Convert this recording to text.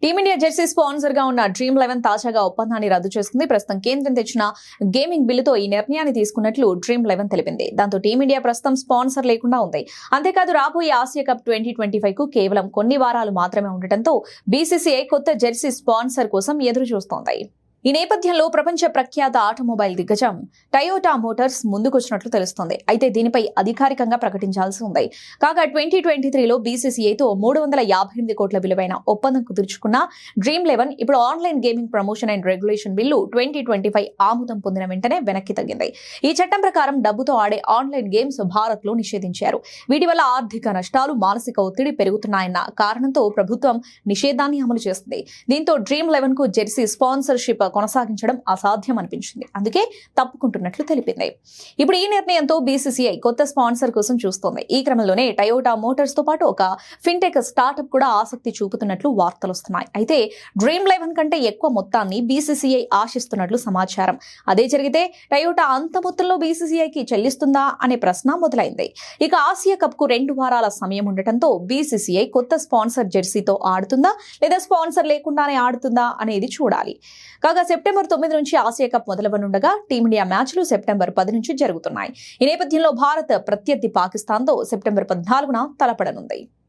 Team India Jersey sponsor గా ఉన్న డ్రీమ్11 తాజాగా ఒప్పందాన్ని రద్దు చేసుకుంది. ప్రస్తుతం కేంద్రం తెచ్చిన గేమింగ్ బిల్లుతో ఈ నిర్ణయాన్ని తీసుకున్నట్లు డ్రీమ్11 తెలిపింది. దాంతో టీమిండియా ప్రస్తుతం స్పాన్సర్ లేకుండా ఉంది. అంతేకాదు రాబోయే ఆసియా కప్ 2025 కు కేవలం కొన్ని వారాలు మాత్రమే ఉండటంతో బీసీసీఐ కొత్త జెర్సీ స్పాన్సర్ కోసం ఎదురు చూస్తోంది. ఈ నేపథ్యంలో ప్రపంచ ప్రఖ్యాత ఆటోమొబైల్ దిగ్గజం టయోటా మోటార్స్ ముందుకొచ్చినట్లు తెలుస్తోంది. అయితే దీనిపై అధికారికంగా ప్రకటించాల్సి ఉంది. కాగా 2023లో బీసీసీఐతో 358 కోట్ల విలువైన ఒప్పందం కుదుర్చుకున్న డ్రీమ్11 ఇప్పుడు online gaming promotion and regulation bill 2025 ఆమోదం పొందిన వెంటనే వెనక్కి తగ్గింది. ఈ చట్టం ప్రకారం డబ్బుతో ఆడే ఆన్లైన్ గేమ్స్ భారత్ లో నిషేధించారు. వీటి వల్ల ఆర్థిక నష్టాలు, మానసిక ఒత్తిడి పెరుగుతున్నాయన్న కారణంతో ప్రభుత్వం నిషేధాన్ని అమలు చేస్తుంది. దీంతో డ్రీమ్11 కు జెర్సీ స్పాన్సర్షిప్ కొనసాగించడం అసాధ్యం అనిపించింది. అందుకే తప్పుకుంటున్నట్లు తెలిపింది. ఇప్పుడు ఈ నిర్ణయంతో బీసీసీఐ కొత్త స్పాన్సర్ కోసం చూస్తోంది. ఈ క్రమంలోనే టయోటా మోటార్స్ తో పాటు ఒక ఫిన్టెక్ స్టార్టప్ కూడా ఆసక్తి చూపుతున్నట్లు వార్తలు వస్తున్నాయి. అయితే డ్రీమ్11 కంటే ఎక్కువ మొత్తాన్ని బీసీసీఐ ఆశిస్తున్నట్లు సమాచారం. అదే జరిగితే టయోటా అంత మొత్తంలో బీసీసీఐకి చెల్లిస్తుందా అనే ప్రశ్న మొదలైంది. ఇక ఆసియా కప్ కు 2 వారాల సమయం ఉండటంతో బీసీసీఐ కొత్త స్పాన్సర్ జెర్సీతో ఆడుతుందా లేదా స్పాన్సర్ లేకుండానే ఆడుతుందా అనేది చూడాలి. కాగా సెప్టెంబర్ 9 నుంచి ఆసియా కప్ మొదలవనుండగా టీమిండియా మ్యాచ్లు సెప్టెంబర్ 10 నుంచి జరుగుతున్నాయి. ఈ నేపథ్యంలో భారత్ ప్రత్యర్థి పాకిస్తాన్తో సెప్టెంబర్ 14న తలపడనుంది.